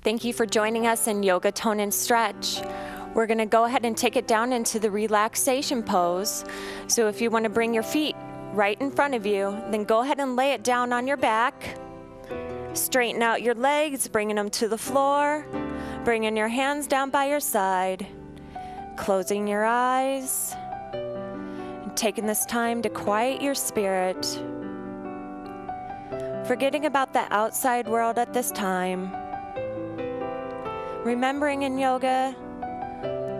Thank you for joining us in Yoga Tone and Stretch. We're going to go ahead and take it down into the relaxation pose. So if you want to bring your feet right in front of you, then go ahead and lay it down on your back. Straighten out your legs, bringing them to the floor. Bringing your hands down by your side. Closing your eyes. And taking this time to quiet your spirit. Forgetting about the outside world at this time. Remembering in yoga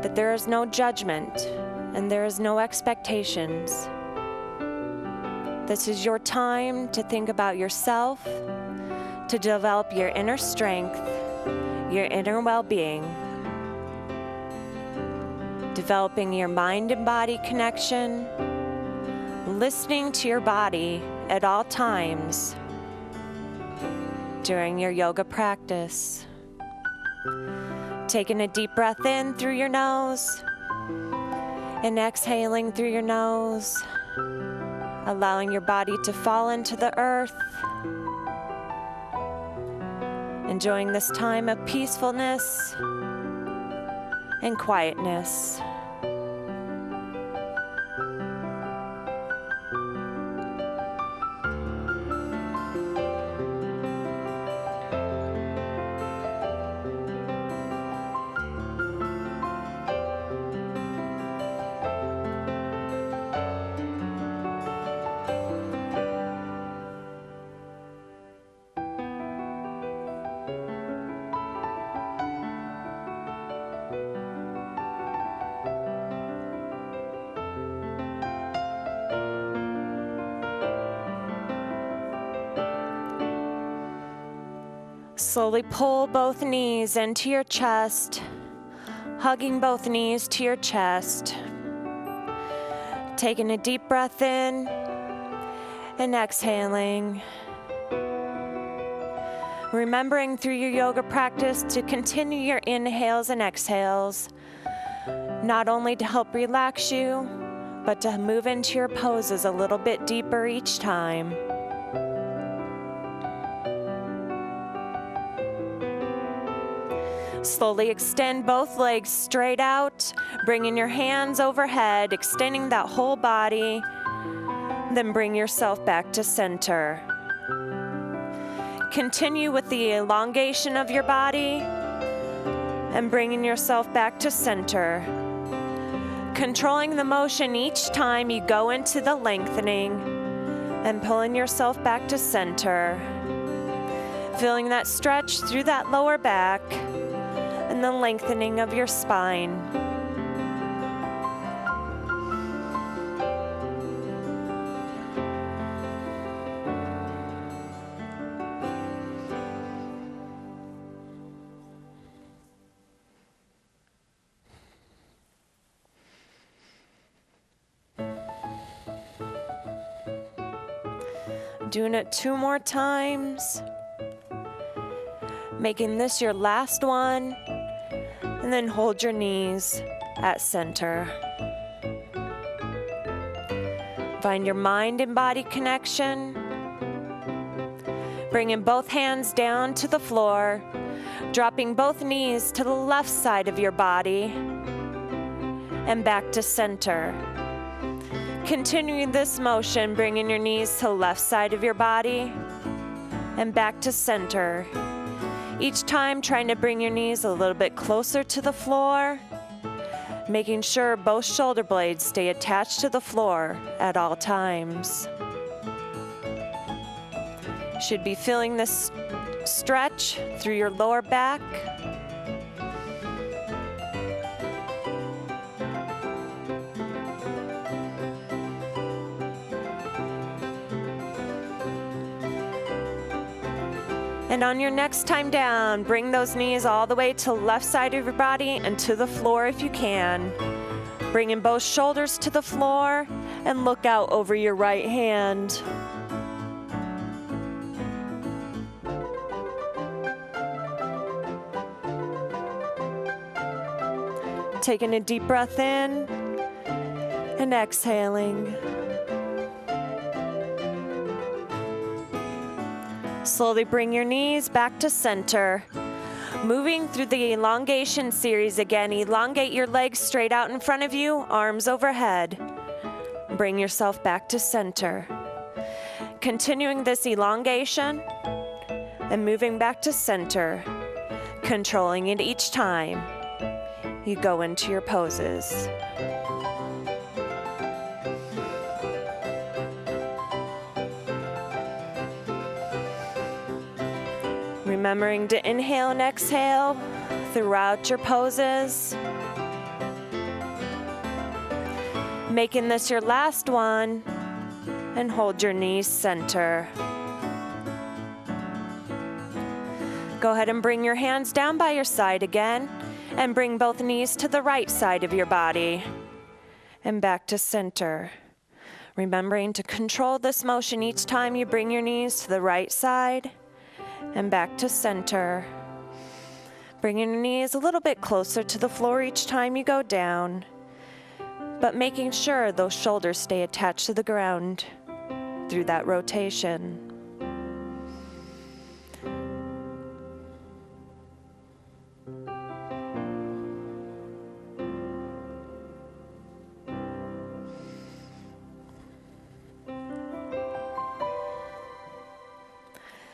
that there is no judgment and there is no expectations. This is your time to think about yourself, to develop your inner strength, your inner well-being. Developing your mind and body connection, listening to your body at all times during your yoga practice. Taking a deep breath in through your nose and exhaling through your nose, allowing your body to fall into the earth, enjoying this time of peacefulness and quietness. Slowly pull both knees into your chest, hugging both knees to your chest. Taking a deep breath in and exhaling. Remembering through your yoga practice to continue your inhales and exhales, not only to help relax you, but to move into your poses a little bit deeper each time. Slowly extend both legs straight out, bringing your hands overhead, extending that whole body. Then bring yourself back to center. Continue with the elongation of your body and bringing yourself back to center. Controlling the motion each time you go into the lengthening and pulling yourself back to center. Feeling that stretch through that lower back and the lengthening of your spine. Doing it 2 more times. Making this your last one. And then hold your knees at center. Find your mind and body connection. Bringing both hands down to the floor, dropping both knees to the left side of your body and back to center. Continuing this motion, bringing your knees to the left side of your body and back to center. Each time trying to bring your knees a little bit closer to the floor, making sure both shoulder blades stay attached to the floor at all times. Should be feeling this stretch through your lower back. And on your next time down, bring those knees all the way to the left side of your body and to the floor if you can. Bringing both shoulders to the floor and look out over your right hand. Taking a deep breath in And exhaling. Slowly bring your knees back to center. Moving through the elongation series again, elongate your legs straight out in front of you, arms overhead. Bring yourself back to center. Continuing this elongation and moving back to center, controlling it each time you go into your poses. Remembering to inhale and exhale throughout your poses. Making this your last one, and hold your knees center. Go ahead and bring your hands down by your side again, and bring both knees to the right side of your body, and back to center. Remembering to control this motion each time you bring your knees to the right side, and back to center. Bringing your knees a little bit closer to the floor each time you go down, but making sure those shoulders stay attached to the ground through that rotation.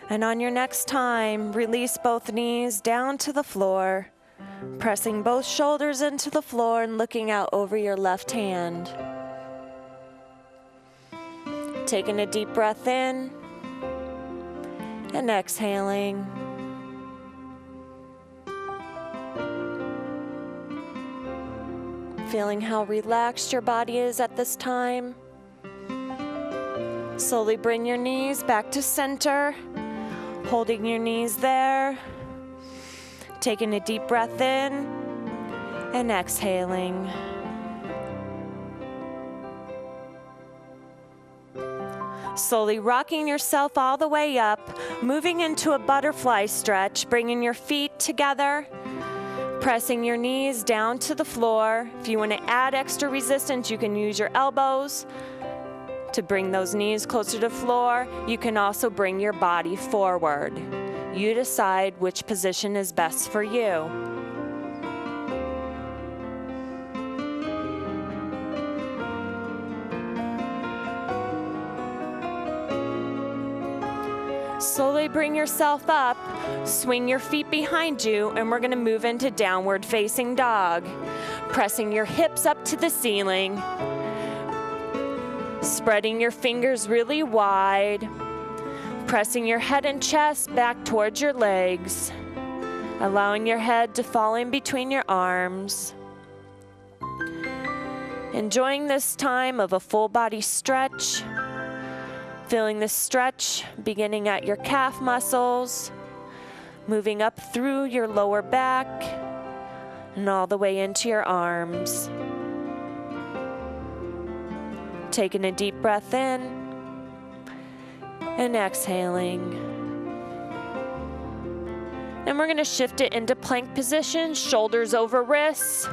And on your next time, release both knees down to the floor, pressing both shoulders into the floor and looking out over your left hand. Taking a deep breath in and exhaling. Feeling how relaxed your body is at this time. Slowly bring your knees back to center. Holding your knees there, taking a deep breath in and exhaling. Slowly rocking yourself all the way up, moving into a butterfly stretch, bringing your feet together, pressing your knees down to the floor. If you want to add extra resistance, you can use your elbows to bring those knees closer to the floor. You can also bring your body forward. You decide which position is best for you. Slowly bring yourself up, swing your feet behind you, and we're gonna move into downward facing dog. Pressing your hips up to the ceiling. Spreading your fingers really wide, pressing your head and chest back towards your legs, allowing your head to fall in between your arms. Enjoying this time of a full body stretch, feeling the stretch beginning at your calf muscles, moving up through your lower back and all the way into your arms. Taking a deep breath in and exhaling. And we're going to shift it into plank position, shoulders over wrists,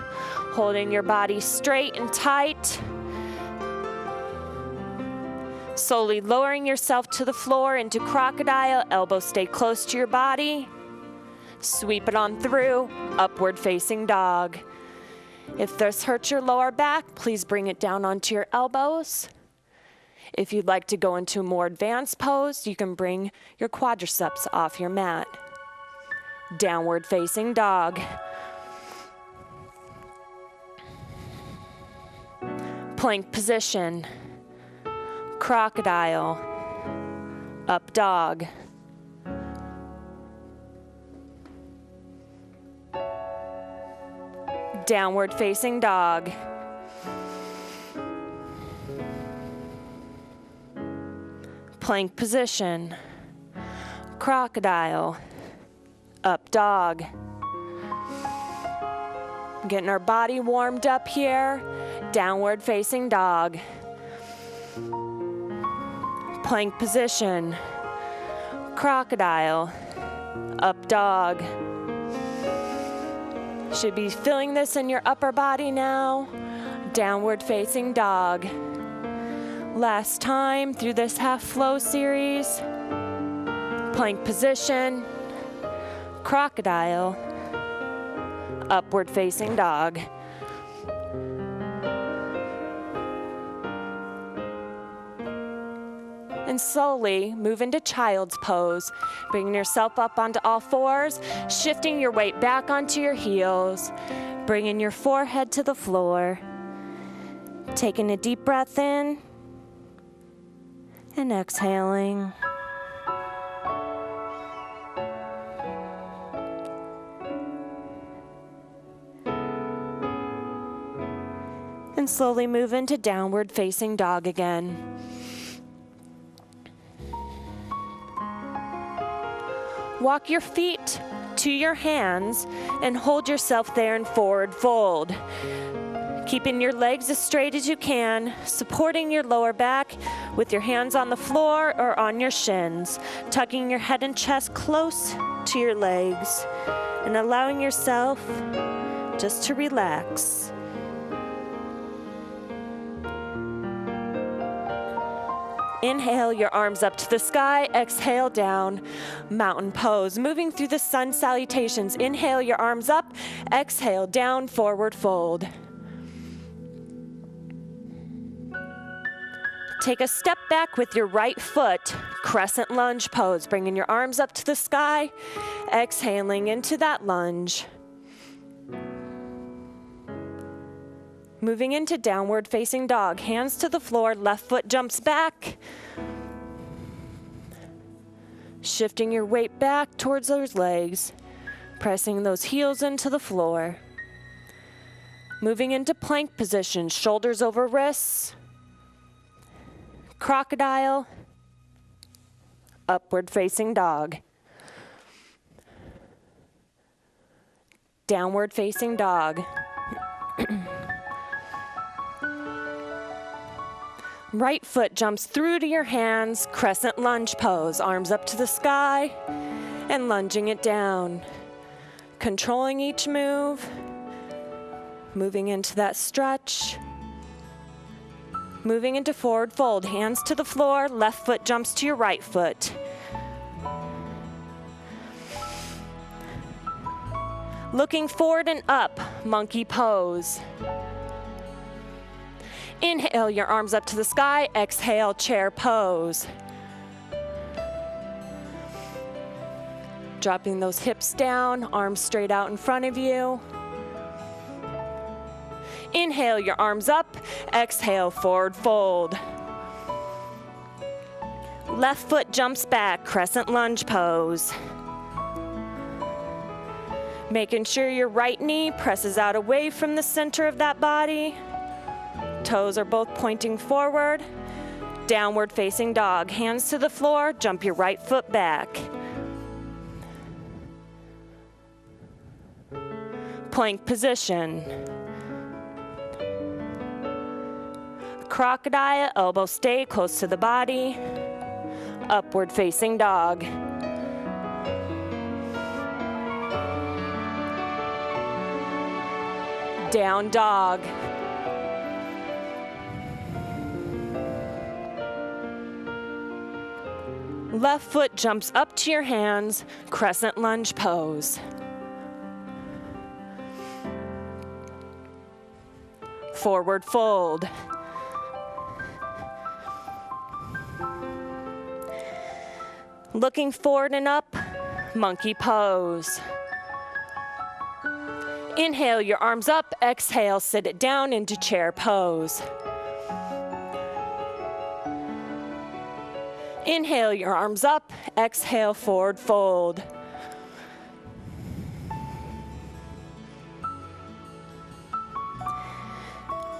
holding your body straight and tight. Slowly lowering yourself to the floor into crocodile, elbows stay close to your body. Sweep it on through, upward facing dog. If this hurts your lower back, please bring it down onto your elbows. If you'd like to go into a more advanced pose, you can bring your quadriceps off your mat. Downward facing dog. Plank position. Crocodile. Up dog. Downward facing dog. Plank position. Crocodile. Up dog. Getting our body warmed up here. Downward facing dog. Plank position. Crocodile. Up dog. Should be feeling this in your upper body now. Downward facing dog. Last time through this half flow series. Plank position, crocodile, upward facing dog. And slowly move into child's pose, bringing yourself up onto all fours, shifting your weight back onto your heels, bringing your forehead to the floor, taking a deep breath in, and exhaling. And slowly move into downward facing dog again. Walk your feet to your hands and hold yourself there in forward fold. Keeping your legs as straight as you can, supporting your lower back with your hands on the floor or on your shins, tucking your head and chest close to your legs and allowing yourself just to relax. Inhale your arms up to the sky, exhale down, mountain pose. Moving through the sun salutations. Inhale your arms up, exhale down, forward fold. Take a step back with your right foot, crescent lunge pose. Bringing your arms up to the sky, exhaling into that lunge. Moving into downward facing dog. Hands to the floor, left foot jumps back. Shifting your weight back towards those legs. Pressing those heels into the floor. Moving into plank position, shoulders over wrists. Crocodile. Upward facing dog. Downward facing dog. Right foot jumps through to your hands, crescent lunge pose, arms up to the sky, and lunging it down. Controlling each move, moving into that stretch, moving into forward fold, hands to the floor, left foot jumps to your right foot. Looking forward and up, monkey pose. Inhale your arms up to the sky, exhale, chair pose. Dropping those hips down, arms straight out in front of you. Inhale your arms up, exhale, forward fold. Left foot jumps back, crescent lunge pose. Making sure your right knee presses out away from the center of that body. Toes are both pointing forward. Downward facing dog. Hands to the floor, jump your right foot back. Plank position. Crocodile, elbow stay close to the body. Upward facing dog. Down dog. Left foot jumps up to your hands, crescent lunge pose. Forward fold. Looking forward and up, monkey pose. Inhale your arms up, exhale, sit it down into chair pose. Inhale your arms up, exhale, forward fold.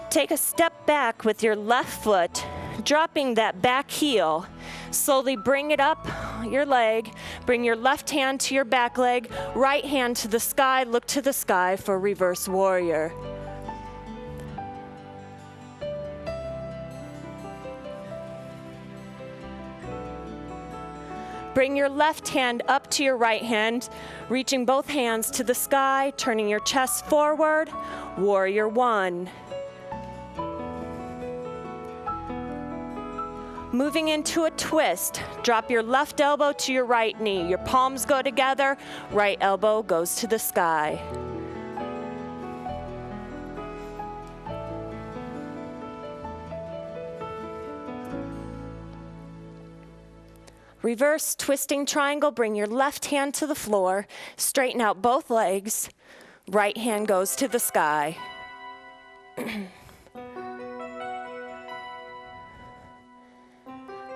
Take a step back with your left foot, dropping that back heel. Slowly bring it up your leg, bring your left hand to your back leg, right hand to the sky, look to the sky for reverse warrior. Bring your left hand up to your right hand, reaching both hands to the sky, turning your chest forward, warrior one. Moving into a twist, drop your left elbow to your right knee. Your palms go together, right elbow goes to the sky. Reverse twisting triangle, bring your left hand to the floor, straighten out both legs, right hand goes to the sky.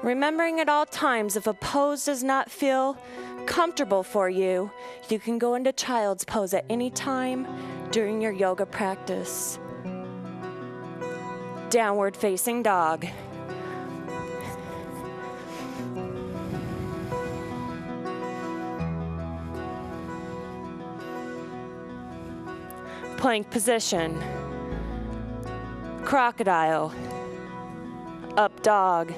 Remembering at all times, if a pose does not feel comfortable for you, you can go into child's pose at any time during your yoga practice. Downward facing dog. Plank position. Crocodile. Up dog.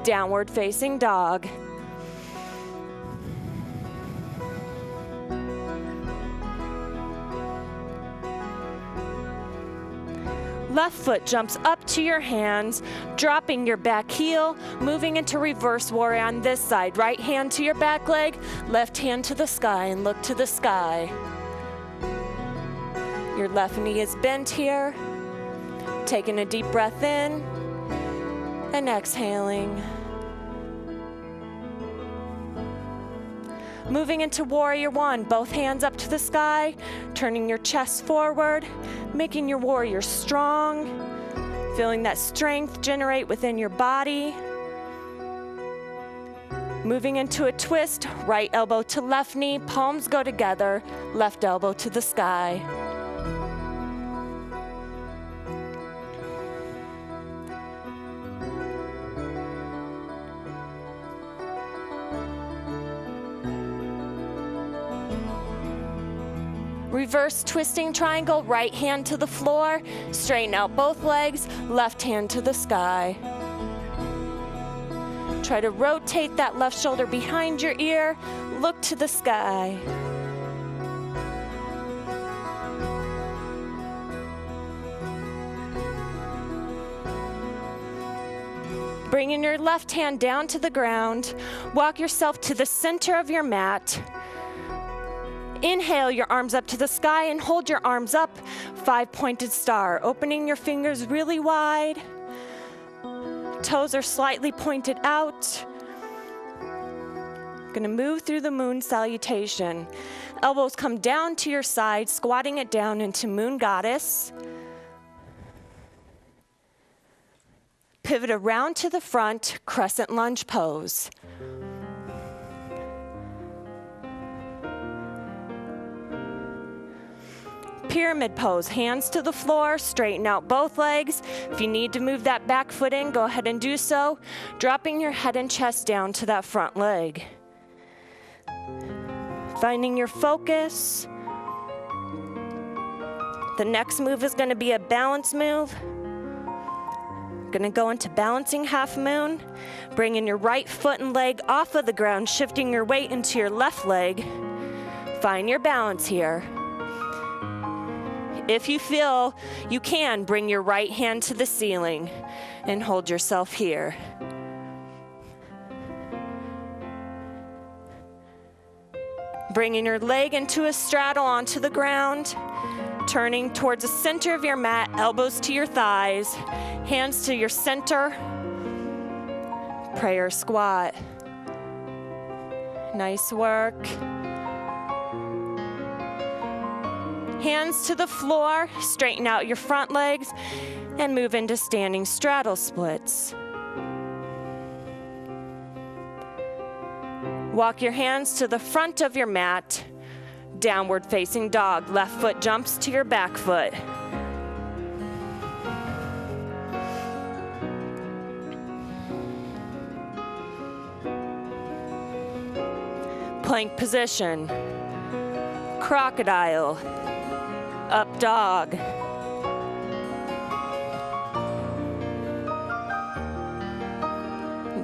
Downward facing dog. Left foot jumps up to your hands, dropping your back heel, moving into reverse warrior on this side. Right hand to your back leg, left hand to the sky, and look to the sky. Your left knee is bent here. Taking a deep breath in and exhaling. Moving into warrior one, both hands up to the sky, turning your chest forward, making your warrior strong, feeling that strength generate within your body. Moving into a twist, right elbow to left knee, palms go together, left elbow to the sky. Reverse twisting triangle, right hand to the floor, straighten out both legs, left hand to the sky. Try to rotate that left shoulder behind your ear, look to the sky. Bringing your left hand down to the ground, walk yourself to the center of your mat. Inhale your arms up to the sky and hold your arms up, 5-pointed star, opening your fingers really wide. Toes are slightly pointed out. Gonna move through the moon salutation. Elbows come down to your side, squatting it down into moon goddess. Pivot around to the front, crescent lunge pose. Pyramid pose, hands to the floor, straighten out both legs. If you need to move that back foot in, go ahead and do so, dropping your head and chest down to that front leg. Finding your focus. The next move is going to be a balance move. Going to go into balancing half moon, bringing your right foot and leg off of the ground, shifting your weight into your left leg. Find your balance here. If you feel you can, bring your right hand to the ceiling and hold yourself here. Bringing your leg into a straddle onto the ground, turning towards the center of your mat, elbows to your thighs, hands to your center, prayer squat. Nice work. Hands to the floor, straighten out your front legs, and move into standing straddle splits. Walk your hands to the front of your mat, downward facing dog. Left foot jumps to your back foot. Plank position, crocodile. Up dog.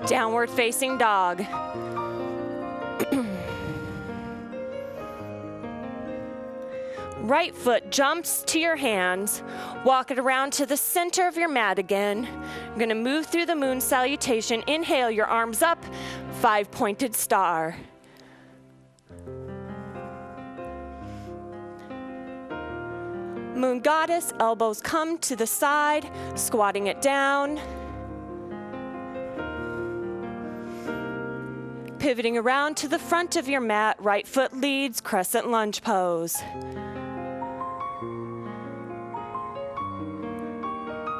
Downward facing dog. Right foot jumps to your hands. Walk it around to the center of your mat again. You're gonna move through the moon salutation. Inhale, your arms up, 5-pointed star. Moon goddess, elbows come to the side, squatting it down. Pivoting around to the front of your mat, right foot leads, crescent lunge pose.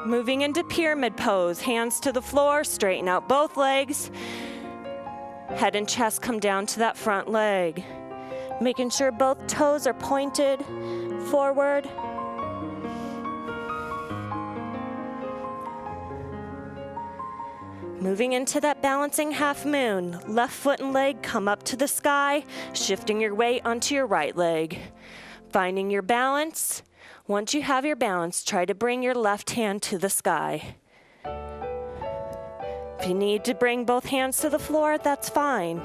Moving into pyramid pose, hands to the floor, straighten out both legs. Head and chest come down to that front leg. Making sure both toes are pointed forward. Moving into that balancing half moon, left foot and leg come up to the sky, shifting your weight onto your right leg. Finding your balance. Once you have your balance, try to bring your left hand to the sky. If you need to bring both hands to the floor, that's fine.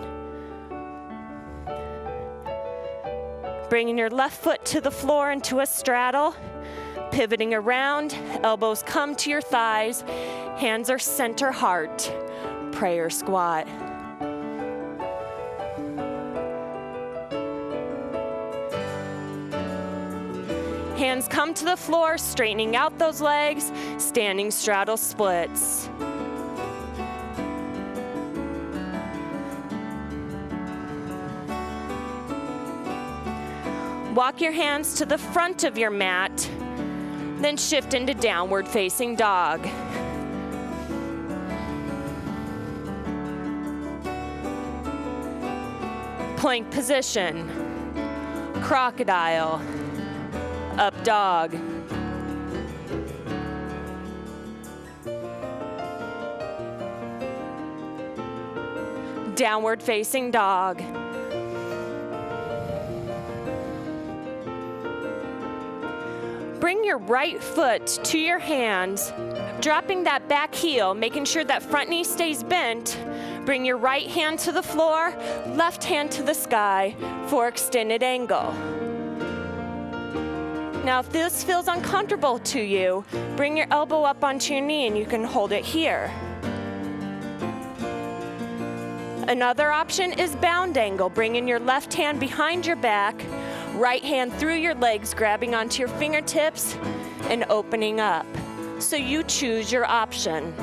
Bringing your left foot to the floor into a straddle. Pivoting around, elbows come to your thighs, hands are center heart, prayer squat. Hands come to the floor, straightening out those legs, standing straddle splits. Walk your hands to the front of your mat, then shift into downward facing dog. Plank position, crocodile, up dog. Downward facing dog. Bring your right foot to your hands, dropping that back heel, making sure that front knee stays bent. Bring your right hand to the floor, left hand to the sky for extended angle. Now, if this feels uncomfortable to you, bring your elbow up onto your knee and you can hold it here. Another option is bound angle, bringing your left hand behind your back, right hand through your legs, grabbing onto your fingertips and opening up. So you choose your option.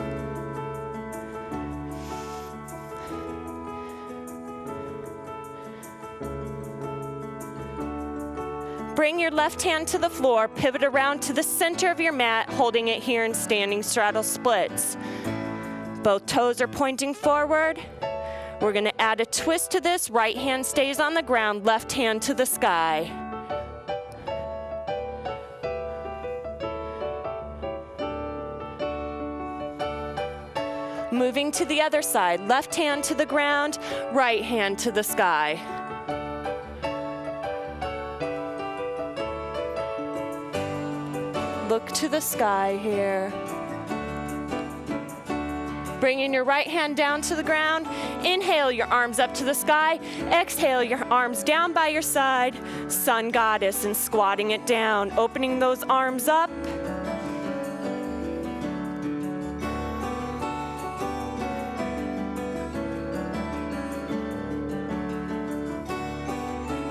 Bring your left hand to the floor, pivot around to the center of your mat, holding it here in standing straddle splits. Both toes are pointing forward. We're gonna add a twist to this. Right hand stays on the ground, left hand to the sky. Moving to the other side, left hand to the ground, right hand to the sky. Look to the sky here. Bringing your right hand down to the ground. Inhale, your arms up to the sky. Exhale, your arms down by your side. Sun goddess, and squatting it down. Opening those arms up.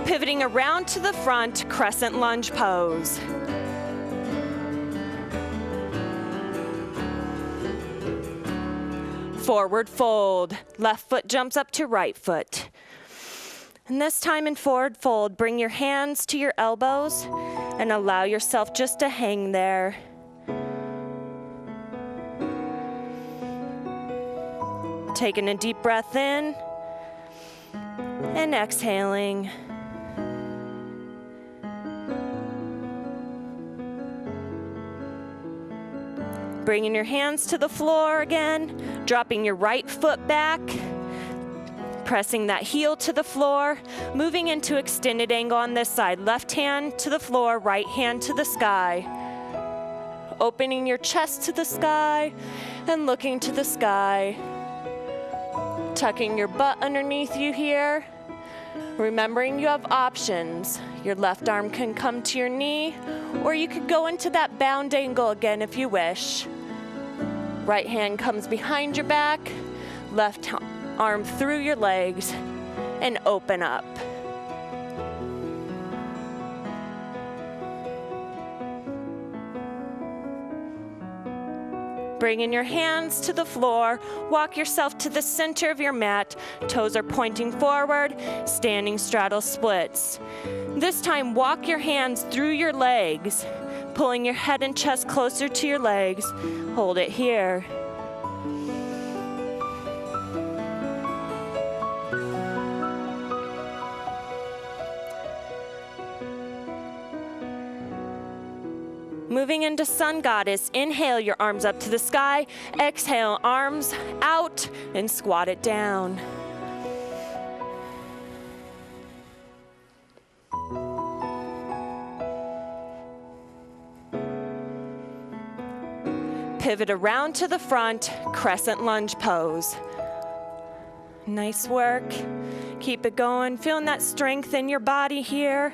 Pivoting around to the front, crescent lunge pose. Forward fold. Left foot jumps up to right foot. And this time in forward fold, bring your hands to your elbows and allow yourself just to hang there. Taking a deep breath in and exhaling. Bringing your hands to the floor again, dropping your right foot back, pressing that heel to the floor, moving into extended angle on this side. Left hand to the floor, right hand to the sky. Opening your chest to the sky and looking to the sky. Tucking your butt underneath you here. Remembering you have options. Your left arm can come to your knee, or you could go into that bound angle again if you wish. Right hand comes behind your back, left arm through your legs, and open up. Bringing your hands to the floor, walk yourself to the center of your mat. Toes are pointing forward, standing straddle splits. This time, walk your hands through your legs, pulling your head and chest closer to your legs. Hold it here. Moving into Sun Goddess, inhale your arms up to the sky, exhale arms out and squat it down. Pivot around to the front, crescent lunge pose. Nice work. Keep it going, feeling that strength in your body here.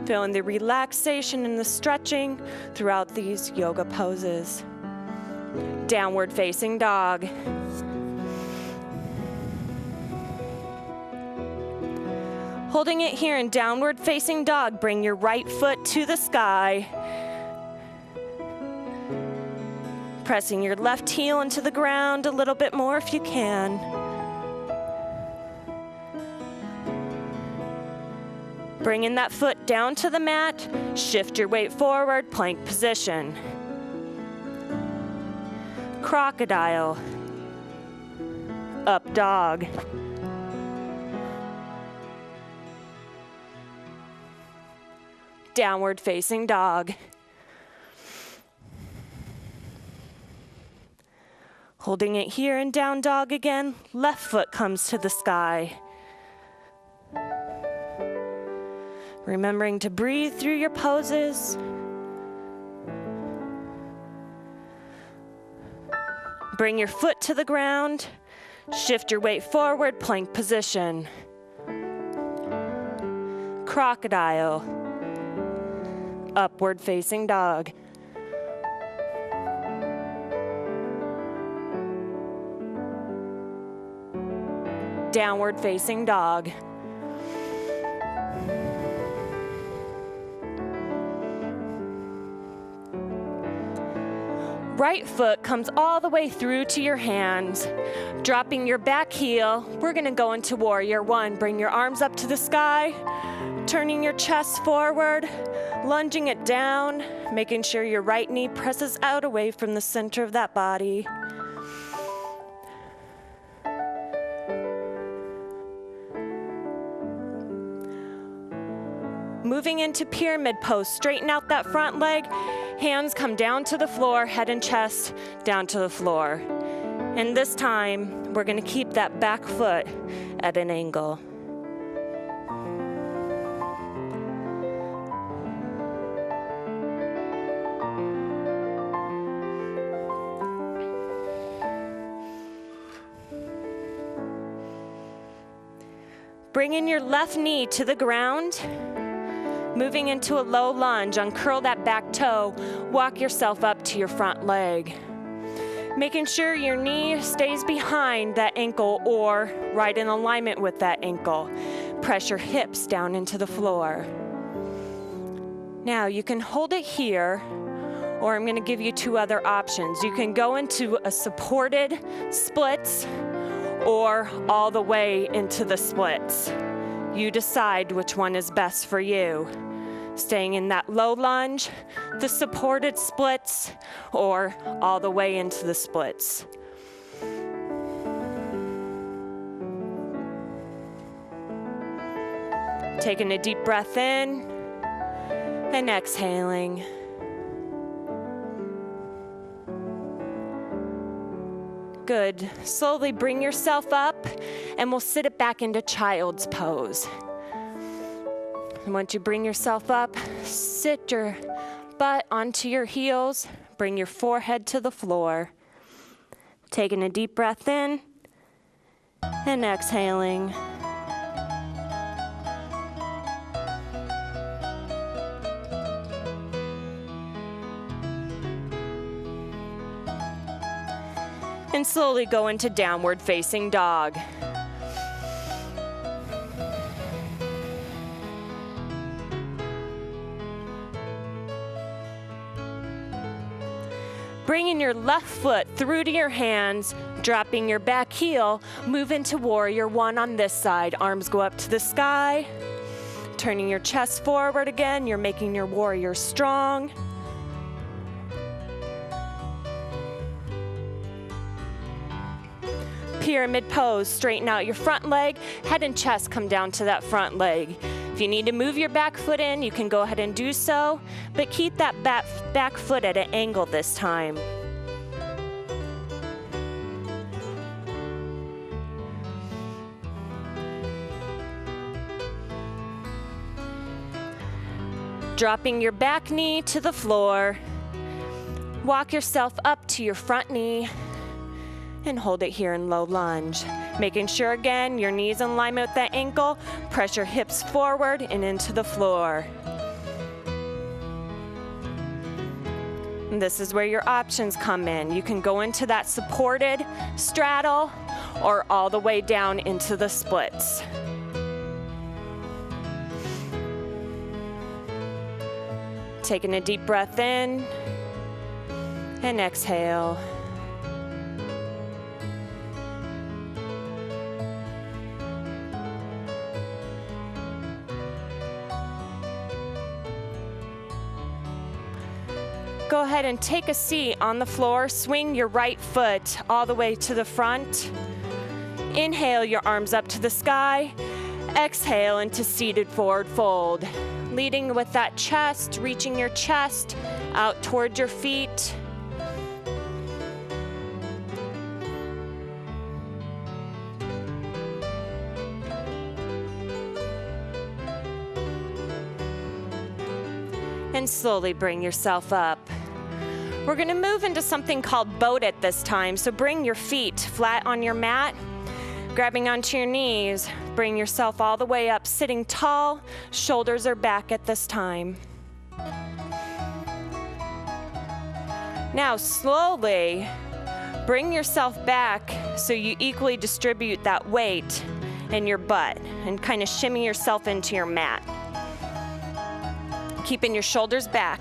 Feeling the relaxation and the stretching throughout these yoga poses. Downward facing dog. Holding it here in downward facing dog, bring your right foot to the sky. Pressing your left heel into the ground a little bit more if you can. Bringing that foot down to the mat, shift your weight forward, plank position. Crocodile. Up dog. Downward facing dog. Holding it here in down dog again, left foot comes to the sky. Remembering to breathe through your poses. Bring your foot to the ground. Shift your weight forward, plank position. Crocodile. Upward facing dog. Downward facing dog. Right foot comes all the way through to your hands. Dropping your back heel, we're gonna go into warrior one. Bring your arms up to the sky, turning your chest forward, lunging it down, making sure your right knee presses out away from the center of that body. Moving into pyramid pose, straighten out that front leg, hands come down to the floor, head and chest down to the floor. And this time, we're gonna keep that back foot at an angle. Bringing your left knee to the ground. Moving into a low lunge, uncurl that back toe, walk yourself up to your front leg. Making sure your knee stays behind that ankle or right in alignment with that ankle. Press your hips down into the floor. Now you can hold it here, or I'm gonna give you two other options. You can go into a supported splits or all the way into the splits. You decide which one is best for you. Staying in that low lunge, the supported splits, or all the way into the splits. Taking a deep breath in and exhaling. Good. Slowly bring yourself up and we'll sit it back into child's pose. And once you bring yourself up, sit your butt onto your heels, bring your forehead to the floor. Taking a deep breath in and exhaling. And slowly go into downward facing dog. Bringing your left foot through to your hands, dropping your back heel, move into warrior one on this side. Arms go up to the sky. Turning your chest forward again, you're making your warrior strong. Pyramid pose, straighten out your front leg, head and chest come down to that front leg. If you need to move your back foot in, you can go ahead and do so, but keep that back foot at an angle this time. Dropping your back knee to the floor, walk yourself up to your front knee, and hold it here in low lunge. Making sure again, your knees in alignment with that ankle, press your hips forward and into the floor. And this is where your options come in. You can go into that supported straddle or all the way down into the splits. Taking a deep breath in and exhale. Go ahead and take a seat on the floor. Swing your right foot all the way to the front. Inhale your arms up to the sky. Exhale into seated forward fold. Leading with that chest, reaching your chest out toward your feet. And slowly bring yourself up. We're gonna move into something called boat at this time, so bring your feet flat on your mat, grabbing onto your knees, bring yourself all the way up, sitting tall, shoulders are back at this time. Now slowly bring yourself back so you equally distribute that weight in your butt and kind of shimmy yourself into your mat. Keeping your shoulders back.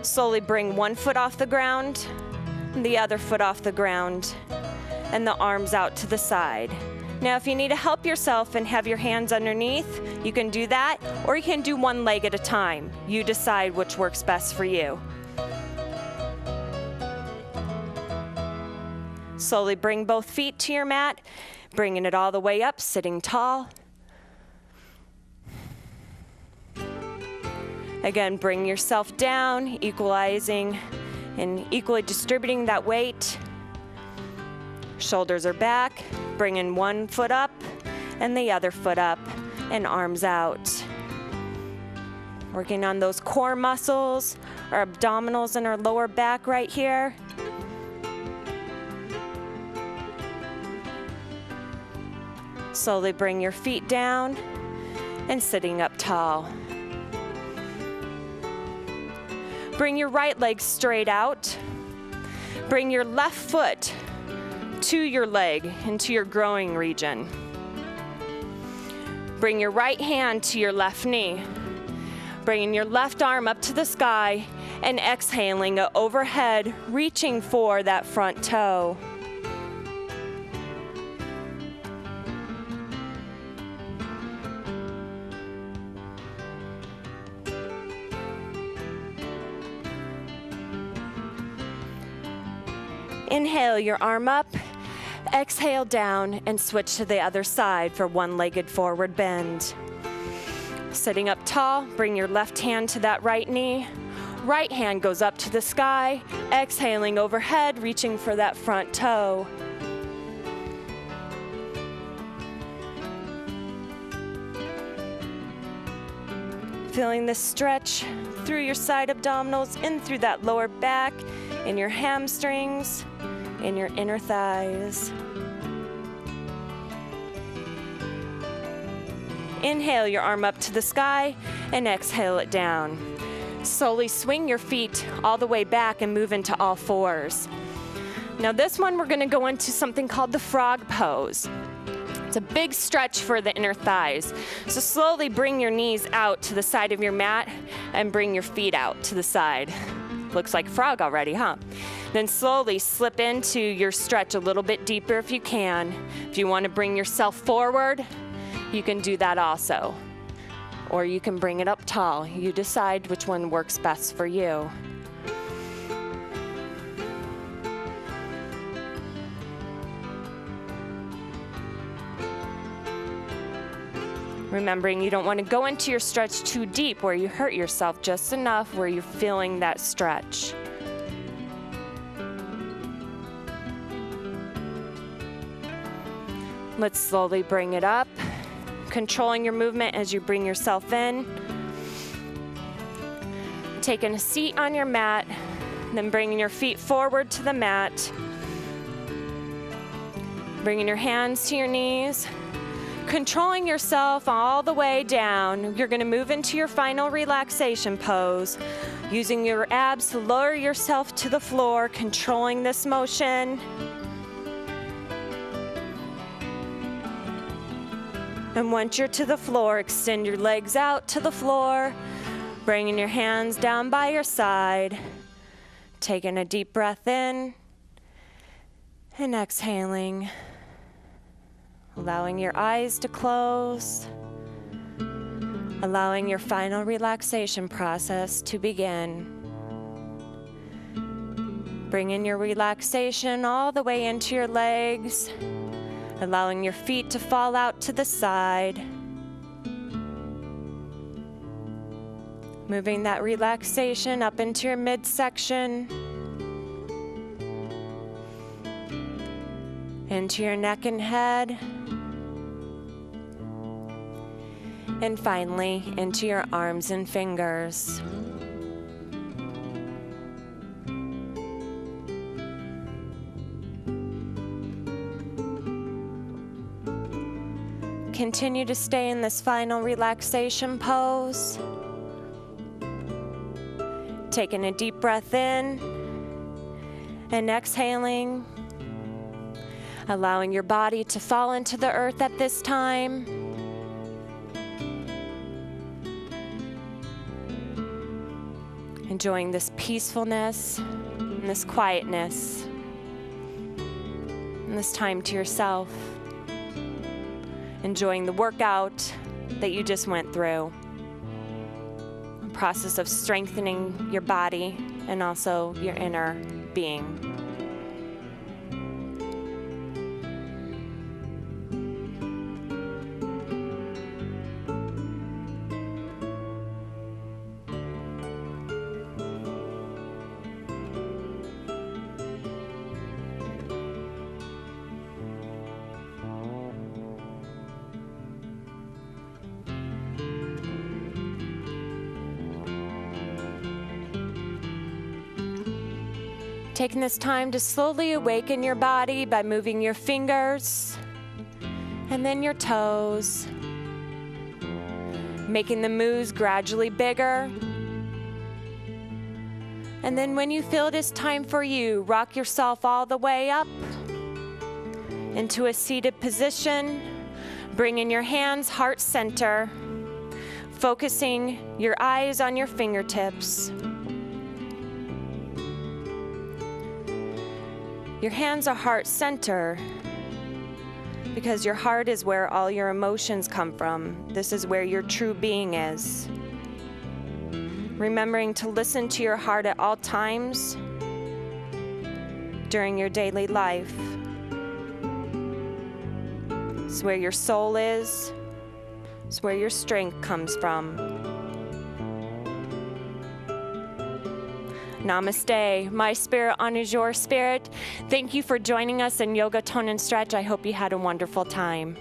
Slowly bring one foot off the ground, and the other foot off the ground, and the arms out to the side. Now, if you need to help yourself and have your hands underneath, you can do that, or you can do one leg at a time. You decide which works best for you. Slowly bring both feet to your mat, bringing it all the way up, sitting tall. Again, bring yourself down, equalizing and equally distributing that weight. Shoulders are back, bringing one foot up and the other foot up and arms out. Working on those core muscles, our abdominals and our lower back right here. Slowly bring your feet down and sitting up tall. Bring your right leg straight out. Bring your left foot to your leg, into your growing region. Bring your right hand to your left knee. Bringing your left arm up to the sky and exhaling overhead, reaching for that front toe. Inhale your arm up, exhale down, and switch to the other side for one-legged forward bend. Sitting up tall, bring your left hand to that right knee. Right hand goes up to the sky, exhaling overhead, reaching for that front toe. Feeling the stretch through your side abdominals, in through that lower back, in your hamstrings, in your inner thighs. Inhale your arm up to the sky and exhale it down. Slowly swing your feet all the way back and move into all fours. Now this one, we're gonna go into something called the frog pose. It's a big stretch for the inner thighs. So slowly bring your knees out to the side of your mat and bring your feet out to the side. Looks like frog already, huh? Then slowly slip into your stretch a little bit deeper if you can. If you want to bring yourself forward, you can do that also. Or you can bring it up tall. You decide which one works best for you. Remembering you don't want to go into your stretch too deep where you hurt yourself, just enough where you're feeling that stretch. Let's slowly bring it up, controlling your movement as you bring yourself in. Taking a seat on your mat, then bringing your feet forward to the mat. Bringing your hands to your knees. Controlling yourself all the way down. You're going to move into your final relaxation pose, using your abs to lower yourself to the floor, controlling this motion. And once you're to the floor, extend your legs out to the floor, bringing your hands down by your side, taking a deep breath in, and exhaling. Allowing your eyes to close, allowing your final relaxation process to begin. Bringing your relaxation all the way into your legs, allowing your feet to fall out to the side. Moving that relaxation up into your midsection, into your neck and head, and finally into your arms and fingers. Continue to stay in this final relaxation pose. Taking a deep breath in and exhaling. Allowing your body to fall into the earth at this time. Enjoying this peacefulness and this quietness and this time to yourself. Enjoying the workout that you just went through. A process of strengthening your body and also your inner being. Taking this time to slowly awaken your body by moving your fingers and then your toes, making the moves gradually bigger. And then when you feel it is time for you, rock yourself all the way up into a seated position, bringing your hands heart center, focusing your eyes on your fingertips. Your hands are heart center because your heart is where all your emotions come from. This is where your true being is. Remembering to listen to your heart at all times during your daily life. It's where your soul is. It's where your strength comes from. Namaste. My spirit honors your spirit. Thank you for joining us in Yoga, Tone, and Stretch. I hope you had a wonderful time.